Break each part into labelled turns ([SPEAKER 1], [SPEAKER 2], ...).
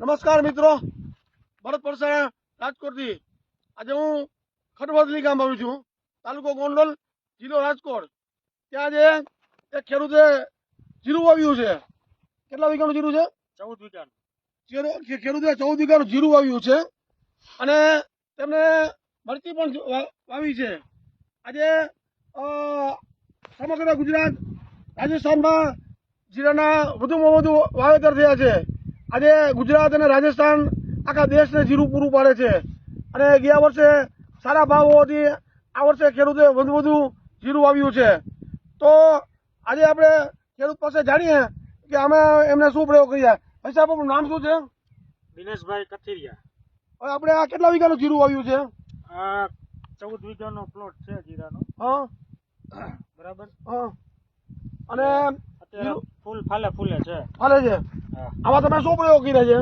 [SPEAKER 1] નમસ્કાર મિત્રો, ભરત પરસાણા રાજકોટથી. આજે હું ખડવદલી ગામ આવ્યો છું, તાલુકો ગોંડલ, જિલ્લો રાજકોટ. ત્યાં આજે એક ખેડૂતે જીરું વાવ્યું છે. કેટલા વીઘાનું જીરું છે?
[SPEAKER 2] 14 વીઘાનું.
[SPEAKER 1] ખેડૂતે 14 વીઘાનું જીરું વાવ્યું છે અને તેમને મરચી પણ વાવી છે. આજે સમગ્ર ગુજરાત, રાજસ્થાનમાં જીરાના વધુમાં વધુ વાવેતર થયા છે. આજે ગુજરાત અને રાજસ્થાન આખા દેશને જીરું પૂરું પાડે છે અને ગયા વર્ષે સારા ભાવ હોવાથી આ વર્ષે ખેડૂતે વધુ જીરું વાવ્યું છે. તો આજે આપણે ખેડૂત પાસે જાણીએ કે અમે એમને શું પ્રયોગ કર્યા. ભાઈ સાહેબ, આપણું નામ શું છે?
[SPEAKER 2] દિનેશભાઈ કથિરિયા.
[SPEAKER 1] હવે આપણે આ કેટલા વીઘાનું જીરું વાવ્યું છે?
[SPEAKER 2] આ 14 વીઘાનો પ્લોટ છે જીરાનો.
[SPEAKER 1] હા,
[SPEAKER 2] બરાબર.
[SPEAKER 1] હા. અને
[SPEAKER 2] અત્યારે ફૂલ ફાલે છે.
[SPEAKER 1] ફાલે છે.
[SPEAKER 2] હા.
[SPEAKER 1] આમાં તમે શું પ્રયોગ કર્યા છે?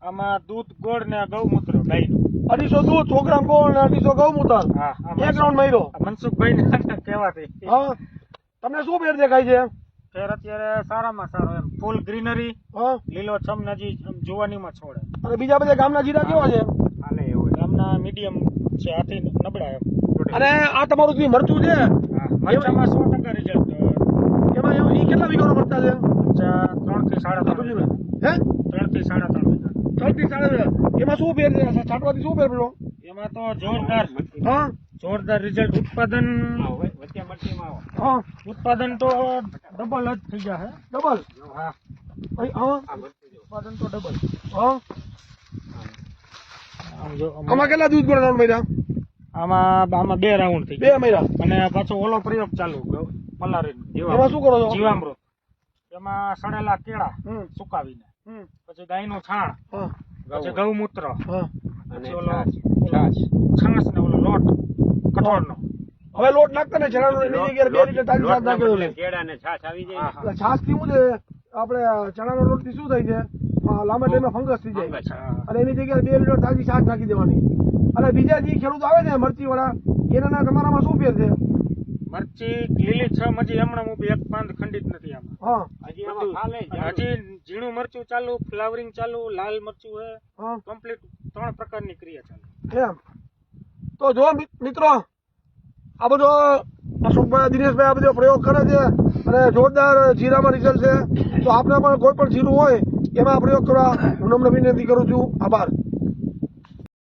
[SPEAKER 2] આમાં દૂધ, ગોળ ને ગૌમૂત્ર ગાયનું.
[SPEAKER 1] 250 દૂધ, 100 ગ્રામ ગોળ અને 250 ગૌમૂત્ર.
[SPEAKER 2] હા.
[SPEAKER 1] એક રાઉન્ડ માર્યો.
[SPEAKER 2] મનસુખભાઈ ને કહેવાથી.
[SPEAKER 1] હા. તમને શું ફેર દેખાય છે?
[SPEAKER 2] ફેર અત્યારે સારામાં સારો એમ ફૂલ ગ્રીનરી.
[SPEAKER 1] હા.
[SPEAKER 2] લીલો છમ નજી જોવાનીમાં છોડે.
[SPEAKER 1] અને બીજા બધા ગામના જીરા કેવા છે?
[SPEAKER 2] હાલે એવું. ગામના મીડિયમ છે, આથી નબળા એમ.
[SPEAKER 1] અને આ તમારું જે મરચું છે,
[SPEAKER 2] હા. મરચામાં 100% રિઝલ્ટ.
[SPEAKER 1] એમાં એ કેટલા વીઘાનો મરચા છે?
[SPEAKER 2] 3 થી 3.5.
[SPEAKER 1] હે?
[SPEAKER 2] 3 થી 3.5 વીઘા.
[SPEAKER 1] 3 થી 3.5. એમાં શું ફેર છે? છાંટવાથી શું ફેર પડ્યો?
[SPEAKER 2] એમાં તો જોરદાર રિઝલ્ટ. ઉત્પાદન
[SPEAKER 1] હા,
[SPEAKER 2] ઉત્પાદન તો ડબલ જ થઈ જશે.
[SPEAKER 1] ડબલ.
[SPEAKER 2] હા.
[SPEAKER 1] ઉત્પાદન તો ડબલ. હા.
[SPEAKER 2] આમ જો
[SPEAKER 1] આમાં કેટલા દૂધ ગોળ રાઉન્ડ માર્યા?
[SPEAKER 2] આમાં 2 રાઉન્ડ થઈ
[SPEAKER 1] 2 માર્યા.
[SPEAKER 2] અને પાછો ઓલો પ્રયોગ ચાલુ પલારી.
[SPEAKER 1] એમાં શું કરો છો?
[SPEAKER 2] જીવામૃત. એમાં સડેલા કેળા
[SPEAKER 1] હમ.
[SPEAKER 2] સુકાવીને,
[SPEAKER 1] હમ.
[SPEAKER 2] પછી ગાયનું છાણ,
[SPEAKER 1] હા.
[SPEAKER 2] પછી ગૌમૂત્ર,
[SPEAKER 1] હા.
[SPEAKER 2] પછી ઓલો છાસ ને ઓલો લોટ કઠોળનો.
[SPEAKER 1] હવે લોટ નાખતા ને ચણાનો એની જગ્યાએ 2 લીટર તાજી છાશ નાખી દો.
[SPEAKER 3] કેળાને છાશ આવી જાય.
[SPEAKER 1] એટલે છાશ થી શું છે, આપણે ચણાનો લોટ થી શું થાય છે, લાંબા ટાઈમે ફંગસ થઈ જાય અને એની જગ્યાએ 2 લીટર તાજી છાશ નાખી દેવાની. અને બીજા જે ખેડૂત આવે છે મરચી વાળા, એના તમારામાં શું ફેર છે?
[SPEAKER 2] મરચી લીલી છમ હજી હમણાં ઊભી, એક પાંદ ખંડિત નથી આમાં.
[SPEAKER 1] હા.
[SPEAKER 3] હજી આમાં ફાલે જ.
[SPEAKER 2] હજી ઝીણું મરચું ચાલુ, ફ્લાવરિંગ ચાલુ, લાલ મરચું હે,
[SPEAKER 1] હા.
[SPEAKER 2] કમ્પ્લીટ 3 પ્રકારની ક્રિયા ચાલુ.
[SPEAKER 1] એમ તો જો મિત્રો, આ બધો અશોકભાઈ, દિનેશભાઈ આ બધો પ્રયોગ કરે છે અને જોરદાર જીરામાં રિઝલ્ટ છે. તો આપણે પણ કોઈ પણ જીરું હોય એમાં પ્રયોગ કરવા હું નમ્ર વિનંતી કરું છું. આભાર.